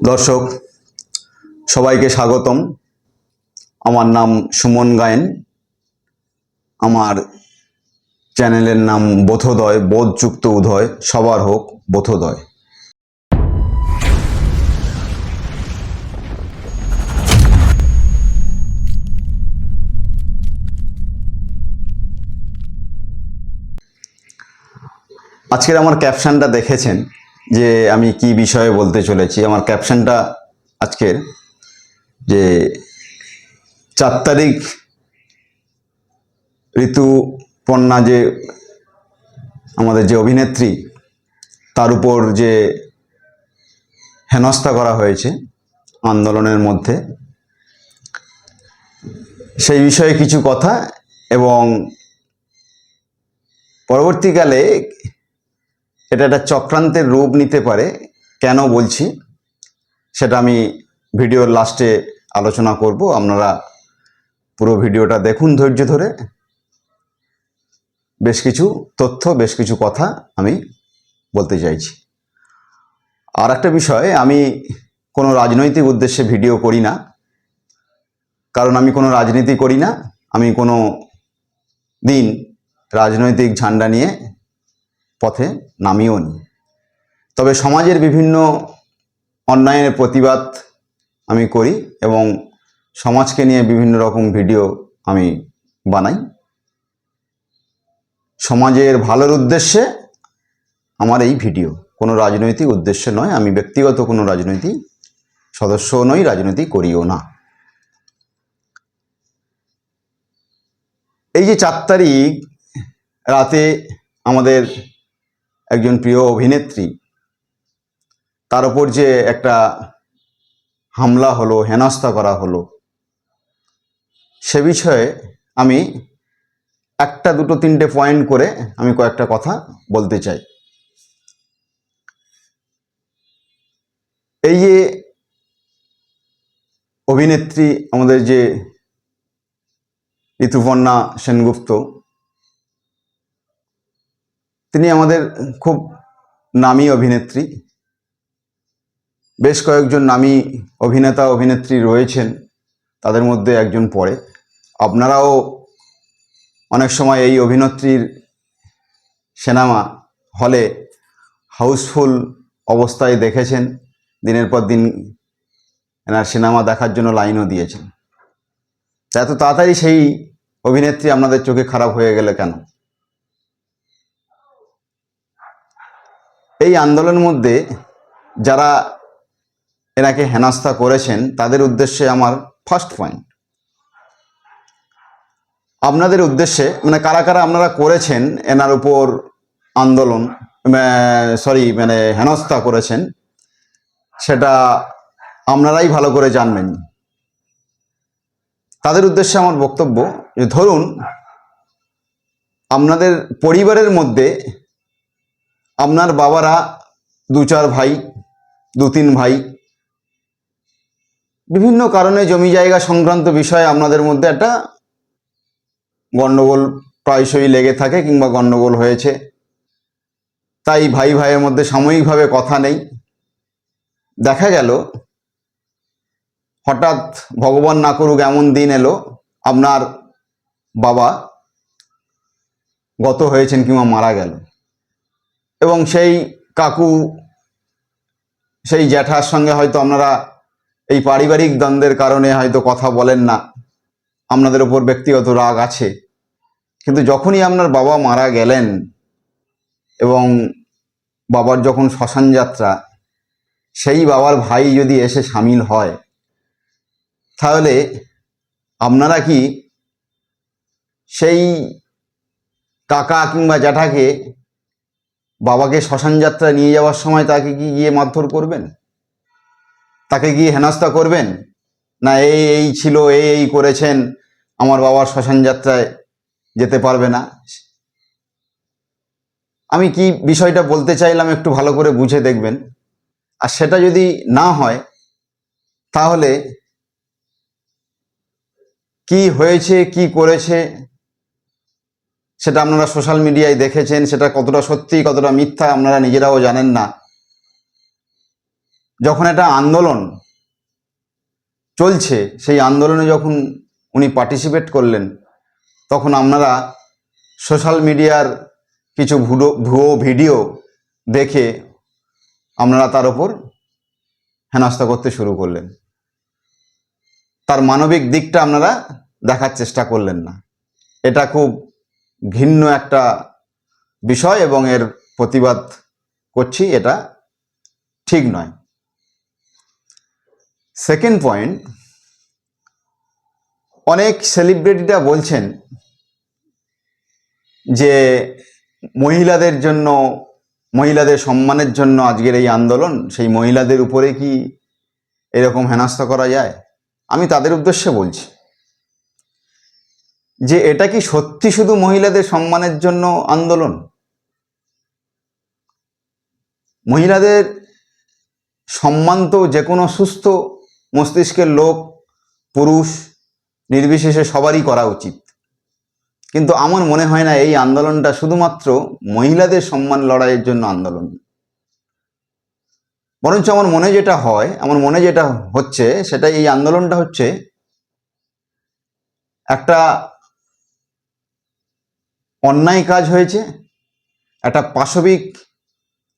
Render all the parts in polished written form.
দর্শক সবাইকে স্বাগতম। আমার নাম সুমন গায়েন। আমার চ্যানেলের নাম বোধোদয়, বোধযুক্ত উদয়, সবার হোক বোধোদয়। আজকের আমার ক্যাপশনটা দেখেছেন যে আমি কি বিষয়ে বলতে চলেছি। আমার ক্যাপশনটা আজকের যে 4 তারিখ ঋতুপর্ণা যে আমাদের যে অভিনেত্রী, তার উপর যে হেনস্থা করা হয়েছে আন্দোলনের মধ্যে, সেই বিষয়ে কিছু কথা এবং পরবর্তীকালে এটা একটা চক্রান্তের রূপ নিতে পারে কেন বলছি সেটা আমি ভিডিওর লাস্টে আলোচনা করব। আপনারা পুরো ভিডিওটা দেখুন ধৈর্য ধরে। বেশ কিছু তথ্য, বেশ কিছু কথা আমি বলতে চাইছি। আর একটা বিষয়, আমি কোনো রাজনৈতিক উদ্দেশ্যে ভিডিও করি না, কারণ আমি কোনো রাজনীতি করি না। আমি কোনো দিন রাজনৈতিক ঝান্ডা নিয়ে পথে নামিও নি। তবে সমাজের বিভিন্ন অন্যায়ের প্রতিবাদ আমি করি এবং সমাজকে নিয়ে বিভিন্ন রকম ভিডিও আমি বানাই। সমাজের ভালোর উদ্দেশ্যে আমার এই ভিডিও, কোনো রাজনৈতিক উদ্দেশ্যে নয়। আমি ব্যক্তিগত কোনো রাজনৈতিক সদস্যও নই, রাজনীতি করিও না। এই যে 4 তারিখ রাতে আমাদের একজন প্রিয় অভিনেত্রী, তার উপর যে একটা হামলা হলো, হেনস্থা করা হলো, সে বিষয়ে আমি একটা দুটো তিনটে পয়েন্ট করে আমি কয়েকটা কথা বলতে চাই। এই যে অভিনেত্রী আমাদের যে ঋতুপর্ণা সেনগুপ্ত, তিনি আমাদের খুব নামী অভিনেত্রী। বেশ কয়েকজন নামী অভিনেতা অভিনেত্রী রয়েছেন, তাদের মধ্যে একজন পড়ে। আপনারাও অনেক সময় এই অভিনেত্রীর সিনেমা হলে হাউসফুল অবস্থায় দেখেছেন, দিনের পর দিন এনার সিনেমা দেখার জন্য লাইনও দিয়েছেন। এত তাড়াতাড়ি সেই অভিনেত্রী আপনাদের চোখে খারাপ হয়ে গেলে কেন? এই আন্দোলনের মধ্যে যারা এনাকে হেনস্থা করেছেন তাদের উদ্দেশ্যে আমার ফার্স্ট পয়েন্ট, আপনাদের উদ্দেশ্যে, মানে কারা কারা আপনারা করেছেন এনার উপর আন্দোলন, হেনস্থা করেছেন, সেটা আপনারাই ভালো করে জানবেন। তাদের উদ্দেশ্যে আমার বক্তব্য যে, ধরুন আপনাদের পরিবারের মধ্যে আপনার বাবারা 2-4 ভাই, 2-3 ভাই, বিভিন্ন কারণে জমি জায়গা সংক্রান্ত বিষয়ে আপনাদের মধ্যে একটা গণ্ডগোল প্রায়শই লেগে থাকে কিংবা গণ্ডগোল হয়েছে। তাই ভাই ভাইয়ের মধ্যে সাময়িকভাবে কথা নেই। দেখা গেল হঠাৎ, ভগবান না করুক এমন দিন এলো, আপনার বাবা গত হয়েছেন কিংবা মারা গেল, এবং সেই কাকু, সেই জ্যাঠার সঙ্গে হয়তো আপনারা এই পারিবারিক দ্বন্দ্বের কারণে হয়তো কথা বলেন না, আপনাদের ওপর ব্যক্তিগত রাগ আছে। কিন্তু যখনই আপনার বাবা মারা গেলেন এবং বাবার যখন শ্মশান যাত্রা, সেই বাবার ভাই যদি এসে সামিল হয়, তাহলে আপনারা কি সেই কাকা কিংবা জ্যাঠাকে বাবাকে শ্মশান যাত্রা নিয়ে যাওয়ার সময় তাকে কি গিয়ে মারধর করবেন? তাকে গিয়ে হেনস্থা করবেন? না এই ছিল, এই করেছেন, আমার বাবার শ্মশান যাত্রায় যেতে পারবে না। আমি কি বিষয়টা বলতে চাইলাম একটু ভালো করে বুঝে দেখবেন। আর সেটা যদি না হয়, তাহলে কি হয়েছে, কি করেছে, সেটা আপনারা সোশ্যাল মিডিয়ায় দেখেছেন। সেটা কতটা সত্যি কতটা মিথ্যা আপনারা নিজেরাও জানেন না। যখন একটা আন্দোলন চলছে, সেই আন্দোলনে যখন উনি পার্টিসিপেট করলেন, তখন আপনারা সোশ্যাল মিডিয়ার কিছু ভুয়ো ভিডিও দেখে আপনারা তার ওপর হেনস্থা করতে শুরু করলেন। তার মানবিক দিকটা আপনারা দেখার চেষ্টা করলেন না। এটা খুব ঘৃণ্য একটা বিষয় এবং এর প্রতিবাদ করছি, এটা ঠিক নয়। সেকেন্ড পয়েন্ট, অনেক সেলিব্রিটিরা বলছেন যে মহিলাদের জন্য, মহিলাদের সম্মানের জন্য আজকের এই আন্দোলন, সেই মহিলাদের উপরে কি এরকম হেনস্থা করা যায়? আমি তাদের উদ্দেশ্যে বলছি যে এটা কি সত্যি শুধু মহিলাদের সম্মানের জন্য আন্দোলন? মহিলাদের সম্মান তো যে কোনো সুস্থ মস্তিষ্কের লোক, পুরুষ নির্বিশেষে সবারই করা উচিত। কিন্তু আমার মনে হয় না এই আন্দোলনটা শুধুমাত্র মহিলাদের সম্মান লড়াইয়ের জন্য আন্দোলন। বরঞ্চ আমার মনে যেটা হচ্ছে সেটা, এই আন্দোলনটা হচ্ছে একটা অন্যায় কাজ হয়েছে, একটা পাশবিক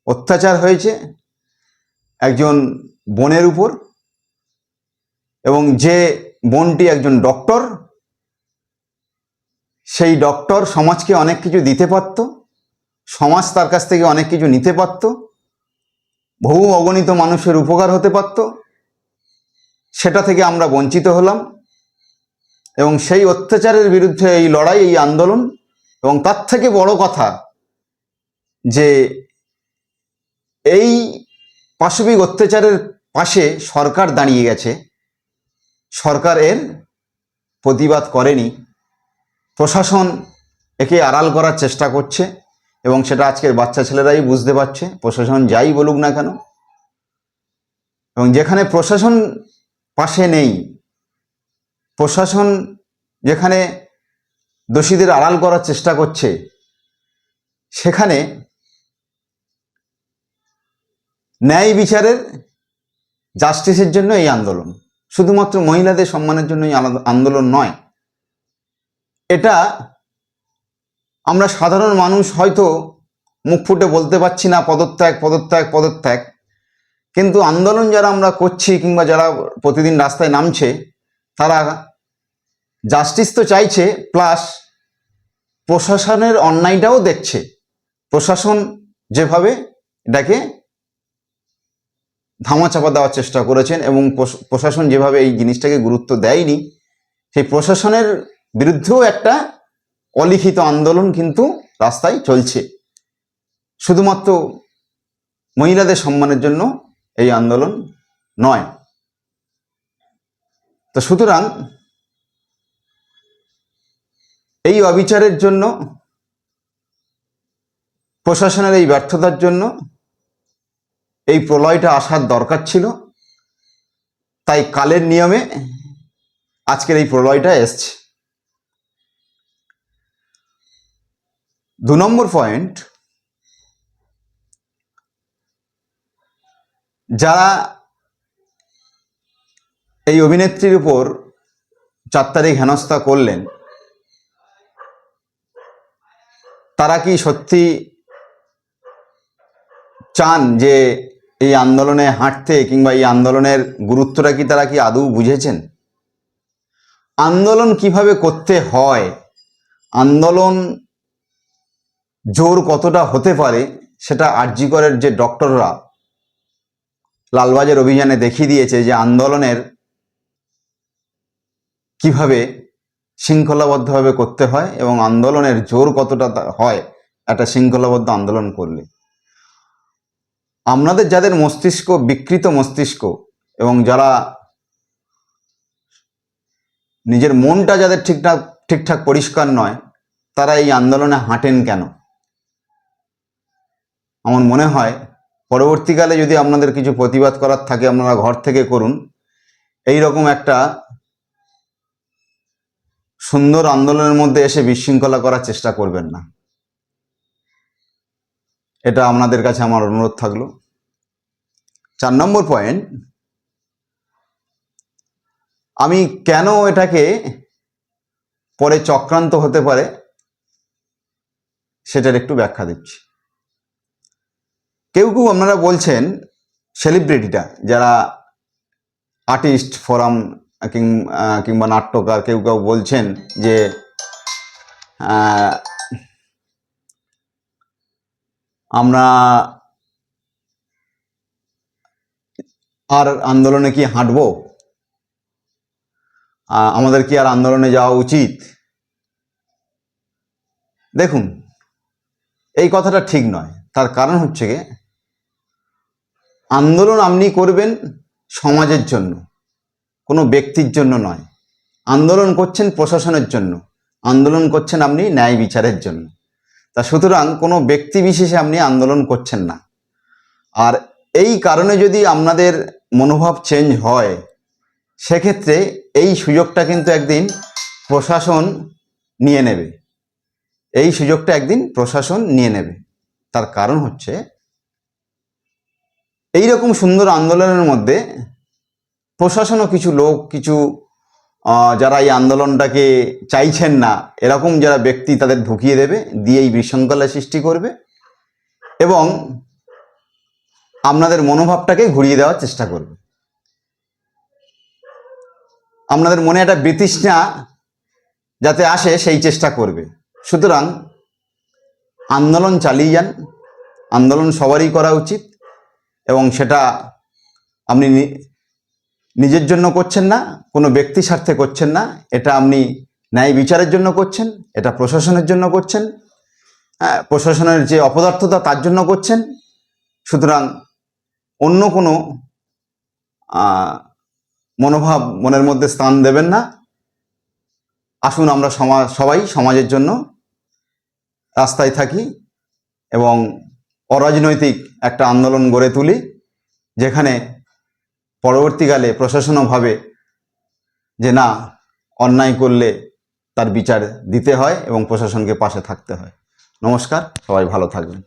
অত্যাচার হয়েছে একজন বোনের উপর, এবং যে বোনটি একজন ডক্টর, সেই ডক্টর সমাজকে অনেক কিছু দিতে পারত, সমাজ তার কাছ থেকে অনেক কিছু নিতে পারত, বহু অগণিত মানুষের উপকার হতে পারত, সেটা থেকে আমরা বঞ্চিত হলাম। এবং সেই অত্যাচারের বিরুদ্ধে এই লড়াই, এই আন্দোলন, এবং তার থেকে বড় কথা যে এই পাশবিক অত্যাচারের পাশে সরকার দাঁড়িয়ে গেছে, সরকার এর প্রতিবাদ করেনি, প্রশাসন একে আড়াল করার চেষ্টা করছে, এবং সেটা আজকের বাচ্চা ছেলেরাই বুঝতে পারছে, প্রশাসন যাই বলুক না কেন। এবং যেখানে প্রশাসন পাশে নেই, প্রশাসন যেখানে দোষীদের আড়াল করার চেষ্টা করছে, সেখানে ন্যায় বিচারের, জাস্টিসের জন্য এই আন্দোলন, শুধুমাত্র মহিলাদের সম্মানের জন্য এই আন্দোলন নয়। এটা আমরা সাধারণ মানুষ হয়তো মুখ ফুটে বলতে পারছি না, পদত্যাগ পদত্যাগ পদত্যাগ, কিন্তু আন্দোলন যারা আমরা করছি কিংবা যারা প্রতিদিন রাস্তায় নামছে, তারা জাস্টিস তো চাইছে, প্লাস প্রশাসনের অন্যায়টাও দেখছে। প্রশাসন যেভাবে এটাকে ধামাচাপা দেওয়ার চেষ্টা করেছেন, এবং প্রশাসন যেভাবে এই জিনিসটাকে গুরুত্ব দেয়নি, সেই প্রশাসনের বিরুদ্ধেও একটা অলিখিত আন্দোলন কিন্তু রাস্তায় চলছে। শুধুমাত্র মহিলাদের সম্মানের জন্য এই আন্দোলন নয়। তো সুতরাং এই অবিচারের জন্য, প্রশাসনের এই ব্যর্থতার জন্য এই প্রলয়টা আসার দরকার ছিল। তাই কালের নিয়মে আজকের এই প্রলয়টা এসছে। 2 নম্বর পয়েন্ট, যারা এই অভিনেত্রীর উপর 4 তারিখ হেনস্থা করলেন, তারা কি সত্যি চান যে এই আন্দোলনে হাঁটতে, কিংবা এই আন্দোলনের গুরুত্বটা কি তারা কি আদৌ বুঝেছেন? আন্দোলন কিভাবে করতে হয়, আন্দোলন জোর কতটা হতে পারে, সেটা আরজি করের যে ডক্টররা লালবাজার অভিযানে দেখিয়ে দিয়েছে, যে আন্দোলনের কিভাবে শৃঙ্খলাবদ্ধভাবে করতে হয় এবং আন্দোলনের জোর কতটা হয় একটা শৃঙ্খলাবদ্ধ আন্দোলন করলে। আপনাদের যাদের মস্তিষ্ক বিকৃত মস্তিষ্ক, এবং যারা নিজের মনটা যাদের ঠিকঠাক পরিষ্কার নয়, তারা এই আন্দোলনে হাঁটেন কেন? আমার মনে হয় পরবর্তীকালে যদি আপনাদের কিছু প্রতিবাদ করার থাকে, আপনারা ঘর থেকে করুন। এই রকম একটা সুন্দর আন্দোলনের মধ্যে এসে বিশৃঙ্খলা করার চেষ্টা করবেন না। এটা আপনাদের কাছে আমার অনুরোধ থাকলো। 4 নম্বর পয়েন্ট, আমি কেন এটাকে পরে চক্রান্ত হতে পারে সেটার একটু ব্যাখ্যা দিচ্ছি। কেউ কেউ আপনারা বলছেন, সেলিব্রিটিটা যারা আর্টিস্ট ফোরাম কিংবা নাট্যকার, কেউ কেউ বলছেন যে আমরা আর আন্দোলনে কি হাঁটবো, আমাদের কি আর আন্দোলনে যাওয়া উচিত? দেখুন, এই কথাটা ঠিক নয়। তার কারণ হচ্ছে গিয়ে, আন্দোলন আপনি করবেন সমাজের জন্য, কোনো ব্যক্তির জন্য নয়। আন্দোলন করছেন প্রশাসনের জন্য, আন্দোলন করছেন আপনি ন্যায় বিচারের জন্য। তা সুতরাং কোনো ব্যক্তি বিশেষে আপনি আন্দোলন করছেন না। আর এই কারণে যদি আপনাদের মনোভাব চেঞ্জ হয়, সেক্ষেত্রে এই সুযোগটা কিন্তু একদিন প্রশাসন নিয়ে নেবে। এই সুযোগটা একদিন প্রশাসন নিয়ে নেবে। তার কারণ হচ্ছে, এই রকম সুন্দর আন্দোলনের মধ্যে প্রশাসনও কিছু লোক, কিছু যারা এই আন্দোলনটাকে চাইছেন না, এরকম যারা ব্যক্তি, তাদের ঢুকিয়ে দেবে, দিয়ে এই বিশৃঙ্খলা সৃষ্টি করবে এবং আপনাদের মনোভাবটাকে ঘুরিয়ে দেওয়ার চেষ্টা করবে। আপনাদের মনে একটা বিতৃষ্ণা যাতে আসে সেই চেষ্টা করবে। সুতরাং আন্দোলন চালিয়ে যান, আন্দোলন সবারই করা উচিত, এবং সেটা আপনি নিজের জন্য করছেন না, কোনো ব্যক্তি স্বার্থে করছেন না, এটা আপনি ন্যায় বিচারের জন্য করছেন, এটা প্রশাসনের জন্য করছেন, প্রশাসনের যে অপদার্থতা তার জন্য করছেন। সুতরাং অন্য কোনো মনোভাব মনের মধ্যে স্থান দেবেন না। আসুন আমরা সবাই সমাজের জন্য রাস্তায় থাকি এবং অরাজনৈতিক একটা আন্দোলন গড়ে তুলি, যেখানে পরবর্তীকালে প্রশাসনও ভাবে যে না, অন্যায় করলে তার বিচার দিতে হয় এবং প্রশাসনকে পাশে থাকতে হয়। নমস্কার, সবাই ভালো থাকবেন।